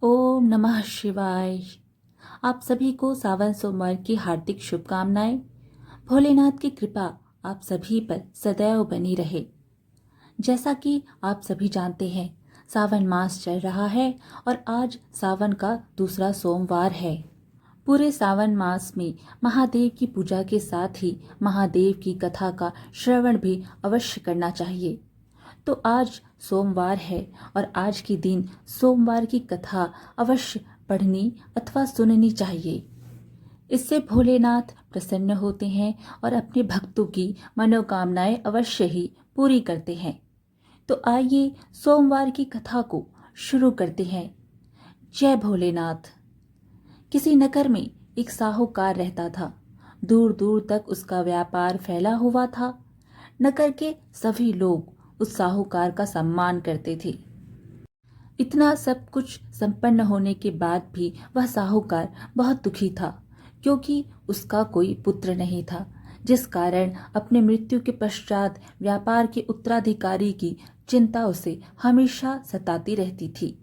ओम नमः शिवाय। आप सभी को सावन सोमवार की हार्दिक शुभकामनाएं। भोलेनाथ की कृपा आप सभी पर सदैव बनी रहे। जैसा कि आप सभी जानते हैं, सावन मास चल रहा है और आज सावन का दूसरा सोमवार है। पूरे सावन मास में महादेव की पूजा के साथ ही महादेव की कथा का श्रवण भी अवश्य करना चाहिए। तो आज सोमवार है और आज के दिन सोमवार की कथा अवश्य पढ़नी अथवा सुननी चाहिए। इससे भोलेनाथ प्रसन्न होते हैं और अपने भक्तों की मनोकामनाएं अवश्य ही पूरी करते हैं। तो आइए सोमवार की कथा को शुरू करते हैं। जय भोलेनाथ। किसी नगर में एक साहूकार रहता था। दूर दूर तक उसका व्यापार फैला हुआ था। नगर के सभी लोग उस साहूकार का सम्मान करते थे। इतना सब कुछ संपन्न होने के बाद भी वह साहूकार बहुत दुखी था, क्योंकि उसका कोई पुत्र नहीं था, जिस कारण अपने मृत्यु के पश्चात व्यापार के उत्तराधिकारी की चिंता उसे हमेशा सताती रहती थी।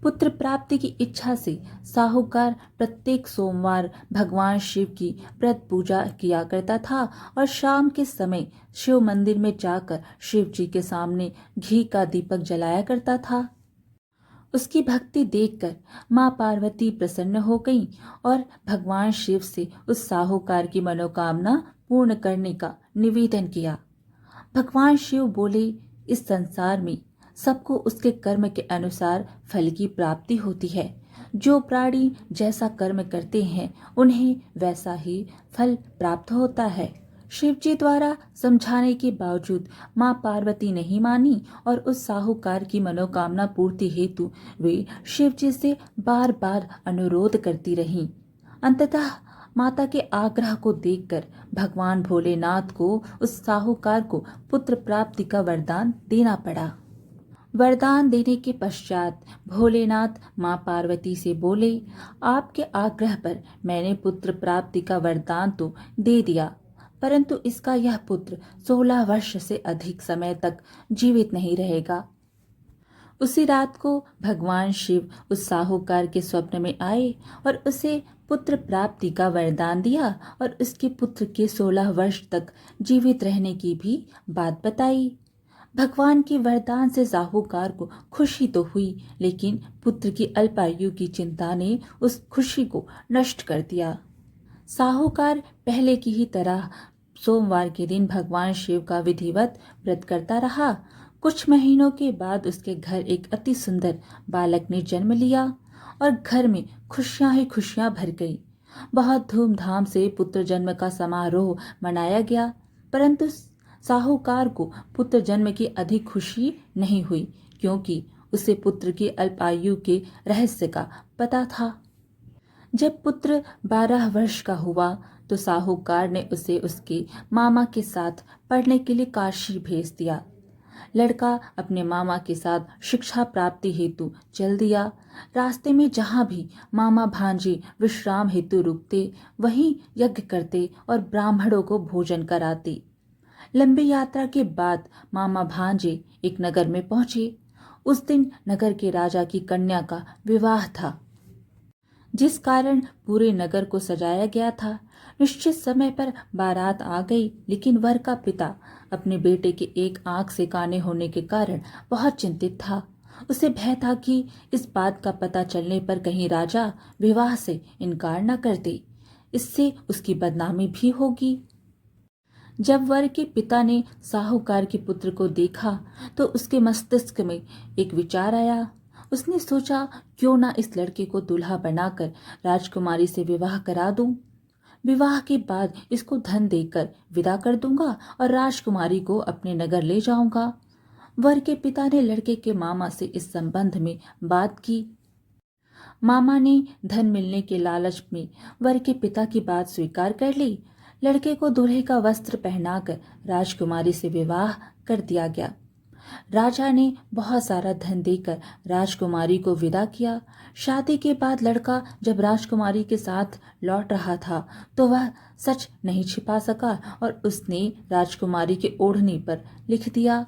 पुत्र प्राप्ति की इच्छा से साहूकार प्रत्येक सोमवार भगवान शिव की व्रत पूजा किया करता था और शाम के समय शिव मंदिर में जाकर शिव जी के सामने घी का दीपक जलाया करता था। उसकी भक्ति देखकर मां पार्वती प्रसन्न हो गईं और भगवान शिव से उस साहूकार की मनोकामना पूर्ण करने का निवेदन किया। भगवान शिव बोले, इस संसार में सबको उसके कर्म के अनुसार फल की प्राप्ति होती है। जो प्राणी जैसा कर्म करते हैं उन्हें वैसा ही फल प्राप्त होता है। शिव जी द्वारा समझाने के बावजूद मां पार्वती नहीं मानी और उस साहूकार की मनोकामना पूर्ति हेतु वे शिव जी से बार बार अनुरोध करती रहीं। अंततः माता के आग्रह को देखकर भगवान भोलेनाथ को उस साहूकार को पुत्र प्राप्ति का वरदान देना पड़ा। वरदान देने के पश्चात भोलेनाथ मां पार्वती से बोले, आपके आग्रह पर मैंने पुत्र प्राप्ति का वरदान तो दे दिया, परंतु इसका यह पुत्र 16 वर्ष से अधिक समय तक जीवित नहीं रहेगा। उसी रात को भगवान शिव उस साहूकार के स्वप्न में आए और उसे पुत्र प्राप्ति का वरदान दिया और उसके पुत्र के 16 वर्ष तक जीवित रहने की भी बात बताई। भगवान के वरदान से साहूकार को खुशी तो हुई, लेकिन पुत्र की अल्पायु की चिंता ने उस खुशी को नष्ट कर दिया। साहूकार पहले की ही तरह सोमवार के दिन भगवान शिव का विधिवत व्रत करता रहा। कुछ महीनों के बाद उसके घर एक अति सुंदर बालक ने जन्म लिया और घर में खुशियां ही खुशियां भर गई। बहुत धूमधाम से पुत्र जन्म का समारोह मनाया गया, परंतु साहूकार को पुत्र जन्म की अधिक खुशी नहीं हुई, क्योंकि उसे पुत्र की अल्पायु के रहस्य का पता था। जब पुत्र 12 वर्ष का हुआ तो साहूकार ने उसे उसके मामा के साथ पढ़ने के लिए काशी भेज दिया। लड़का अपने मामा के साथ शिक्षा प्राप्ति हेतु चल दिया। रास्ते में जहाँ भी मामा भांजे विश्राम हेतु रुकते, वहीं यज्ञ करते और ब्राह्मणों को भोजन कराते। लंबी यात्रा के बाद मामा भांजे एक नगर में पहुंचे। उस दिन नगर के राजा की कन्या का विवाह था, जिस कारण पूरे नगर को सजाया गया था। निश्चित समय पर बारात आ गई, लेकिन वर का पिता अपने बेटे के एक आंख से काने होने के कारण बहुत चिंतित था। उसे भय था कि इस बात का पता चलने पर कहीं राजा विवाह से इनकार न कर दे, इससे उसकी बदनामी भी होगी। जब वर के पिता ने साहूकार के पुत्र को देखा तो उसके मस्तिष्क में एक विचार आया। उसने सोचा, क्यों ना इस लड़के को दूल्हा बनाकर राजकुमारी से विवाह करा दूं। विवाह के बाद इसको धन देकर विदा कर दूंगा और राजकुमारी को अपने नगर ले जाऊंगा। वर के पिता ने लड़के के मामा से इस संबंध में बात की। मामा ने धन मिलने के लालच में वर के पिता की बात स्वीकार कर ली। लड़के को दूल्हे का वस्त्र पहनाकर राजकुमारी से विवाह कर दिया गया। राजा ने बहुत सारा धन देकर राजकुमारी को विदा किया। शादी के बाद लड़का जब राजकुमारी के साथ लौट रहा था तो वह सच नहीं छिपा सका और उसने राजकुमारी के ओढ़नी पर लिख दिया,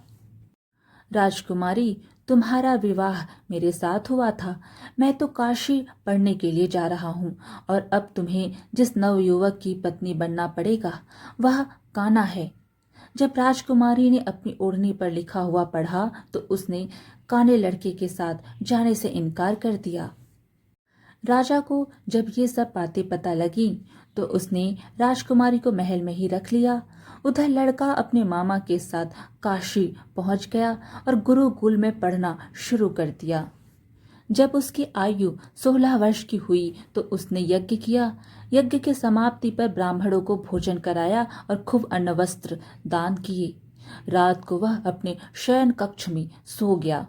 राजकुमारी, तुम्हारा विवाह मेरे साथ हुआ था। मैं तो काशी पढ़ने के लिए जा रहा हूँ और अब तुम्हें जिस नवयुवक की पत्नी बनना पड़ेगा वह कान्हा है। जब राजकुमारी ने अपनी ओढ़नी पर लिखा हुआ पढ़ा तो उसने काने लड़के के साथ जाने से इनकार कर दिया। राजा को जब ये सब बातें पता लगी तो उसने राजकुमारी को महल में ही रख लिया। उधर लड़का अपने मामा के साथ काशी पहुंच गया और गुरुकुल में पढ़ना शुरू कर दिया। जब उसकी आयु 16 वर्ष की हुई तो उसने यज्ञ किया। यज्ञ के समाप्ति पर ब्राह्मणों को भोजन कराया और खूब अन्न वस्त्र दान किए। रात को वह अपने शयन कक्ष में सो गया।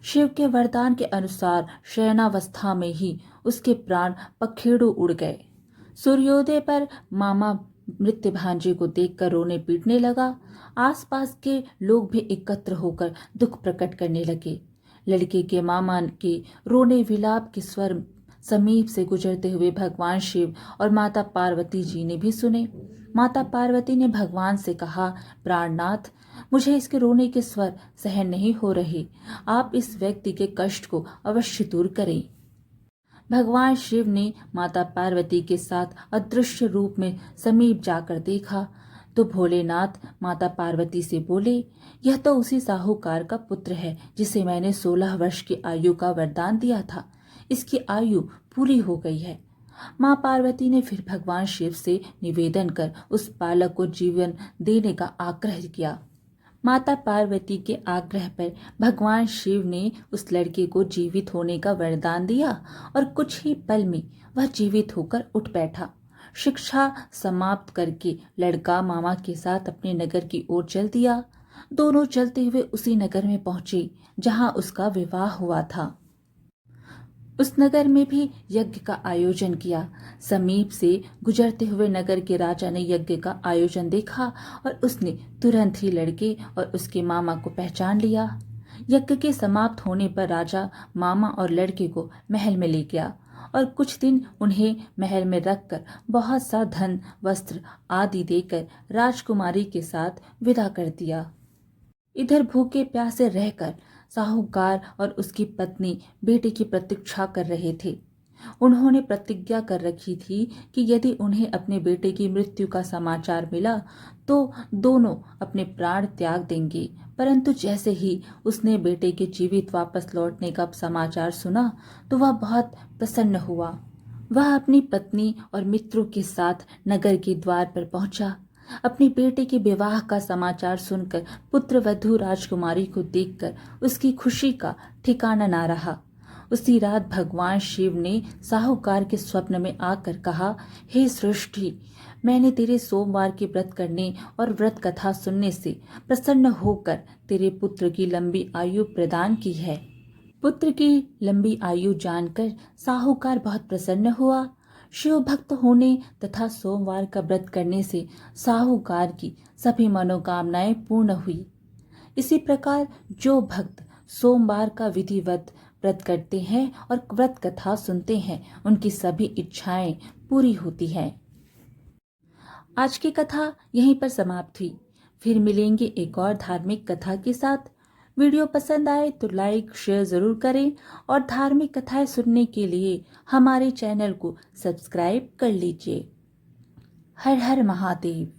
शिव के वरदान के अनुसार शयनावस्था में ही उसके प्राण पखेरु उड़ गए। सूर्योदय पर मामा मृत्यु भांजे को देखकर रोने पीटने लगा। आसपास के लोग भी एकत्र होकर दुख प्रकट करने लगे। लड़के के मामा के रोने विलाप के स्वर समीप से गुजरते हुए भगवान शिव और माता पार्वती जी ने भी सुने। माता पार्वती ने भगवान से कहा, प्राणनाथ, मुझे इसके रोने के स्वर सहन नहीं हो रहे। आप इस व्यक्ति के कष्ट को अवश्य दूर करें। भगवान शिव ने माता पार्वती के साथ अदृश्य रूप में समीप जाकर देखा तो भोलेनाथ माता पार्वती से बोले, यह तो उसी साहूकार का पुत्र है जिसे मैंने 16 वर्ष की आयु का वरदान दिया था। इसकी आयु पूरी हो गई है। माँ पार्वती ने फिर भगवान शिव से निवेदन कर उस बालक को जीवन देने का आग्रह किया। माता पार्वती के आग्रह पर भगवान शिव ने उस लड़के को जीवित होने का वरदान दिया और कुछ ही पल में वह जीवित होकर उठ बैठा। शिक्षा समाप्त करके लड़का मामा के साथ अपने नगर की ओर चल दिया। दोनों चलते हुए उसी नगर में पहुंचे जहां उसका विवाह हुआ था। उस नगर में भी यज्ञ का आयोजन किया। समीप से गुजरते हुए नगर के राजा ने यज्ञ का आयोजन देखा और उसने तुरंत ही लड़के और उसके मामा को पहचान लिया। यज्ञ के समाप्त होने पर राजा मामा और लड़के को महल में ले गया और कुछ दिन उन्हें महल में रखकर बहुत सा धन वस्त्र आदि देकर राजकुमारी के साथ विदा कर दिया। इधर भूखे प्यासे रहकर साहूकार और उसकी पत्नी बेटे की प्रतीक्षा कर रहे थे। उन्होंने प्रतिज्ञा कर रखी थी कि यदि उन्हें अपने बेटे की मृत्यु का समाचार मिला तो दोनों अपने प्राण त्याग देंगे। परंतु जैसे ही उसने बेटे के जीवित वापस लौटने का समाचार सुना तो वह बहुत प्रसन्न हुआ। वह अपनी पत्नी और मित्रों के साथ नगर के द्वार पर पहुंचा। अपने बेटे के विवाह का समाचार सुनकर पुत्रवधू राजकुमारी को देखकर उसकी खुशी का ठिकाना ना रहा। उसी रात भगवान शिव ने साहूकार के स्वप्न में आकर कहा, हे सृष्टि, मैंने तेरे सोमवार के व्रत करने और व्रत कथा सुनने से प्रसन्न होकर तेरे पुत्र की लंबी आयु प्रदान की है। पुत्र की लंबी आयु जानकर साहूकार बहुत प्रसन्न हुआ। शिव भक्त होने तथा सोमवार का व्रत करने से साहूकार की सभी मनोकामनाएं पूर्ण हुई। इसी प्रकार जो भक्त सोमवार का विधिवत व्रत करते हैं और व्रत कथा सुनते हैं उनकी सभी इच्छाएं पूरी होती हैं। आज की कथा यहीं पर समाप्त हुई। फिर मिलेंगे एक और धार्मिक कथा के साथ। वीडियो पसंद आए तो लाइक शेयर ज़रूर करें और धार्मिक कथाएं सुनने के लिए हमारे चैनल को सब्सक्राइब कर लीजिए। हर हर महादेव।